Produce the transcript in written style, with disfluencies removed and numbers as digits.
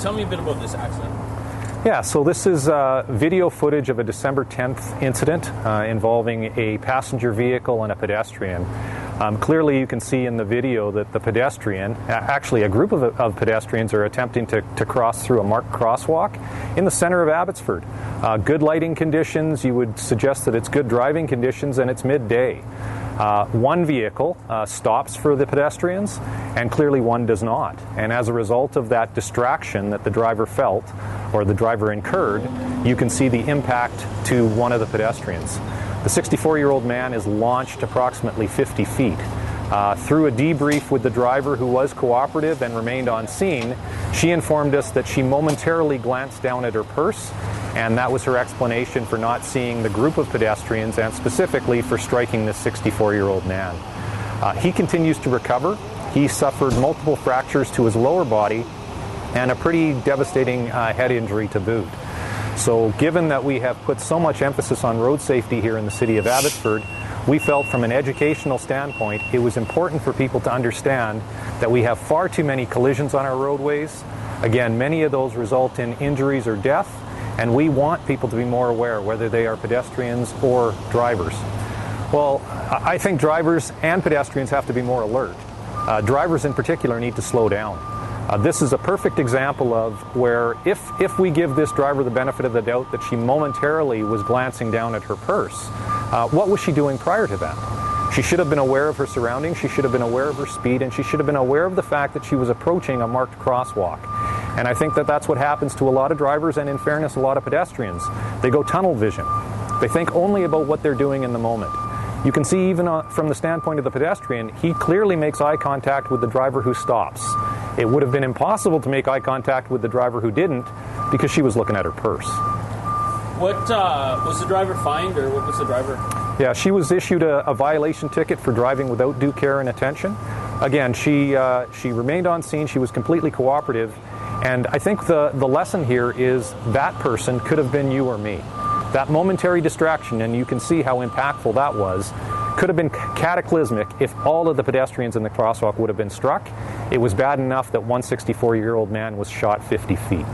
Tell me a bit about this accident. Yeah, so this is video footage of a December 10th incident involving a passenger vehicle and a pedestrian. Clearly you can see in the video that the pedestrian, actually a group of pedestrians, are attempting to cross through a marked crosswalk in the center of Abbotsford. Good lighting conditions, you would suggest that it's good driving conditions, and it's midday. One vehicle stops for the pedestrians, and clearly one does not. And as a result of that distraction that the driver felt, or the driver incurred, you can see the impact to one of the pedestrians. The 64-year-old man is launched approximately 50 feet. Through a debrief with the driver, who was cooperative and remained on scene, she informed us that she momentarily glanced down at her purse, and that was her explanation for not seeing the group of pedestrians, and specifically for striking this 64-year-old man. He continues to recover. He suffered multiple fractures to his lower body and a pretty devastating head injury to boot. So given that we have put so much emphasis on road safety here in the city of Abbotsford, we felt from an educational standpoint it was important for people to understand that we have far too many collisions on our roadways. Again, many of those result in injuries or death, and we want people to be more aware, whether they are pedestrians or drivers. Well, I think drivers and pedestrians have to be more alert. Drivers in particular need to slow down. This is a perfect example of where if we give this driver the benefit of the doubt that she momentarily was glancing down at her purse, what was she doing prior to that? She should have been aware of her surroundings, she should have been aware of her speed, and she should have been aware of the fact that she was approaching a marked crosswalk. And I think that that's what happens to a lot of drivers, and in fairness, a lot of pedestrians. They go tunnel vision. They think only about what they're doing in the moment. You can see even from the standpoint of the pedestrian, he clearly makes eye contact with the driver who stops. It would have been impossible to make eye contact with the driver who didn't, because she was looking at her purse. What was the driver fined, or what was the driver? Yeah, she was issued a violation ticket for driving without due care and attention. Again, she remained on scene, she was completely cooperative, and I think the lesson here is that person could have been you or me. That momentary distraction, and you can see how impactful that was, could have been cataclysmic if all of the pedestrians in the crosswalk would have been struck. It was bad enough that one 64-year-old man was shot 50 feet.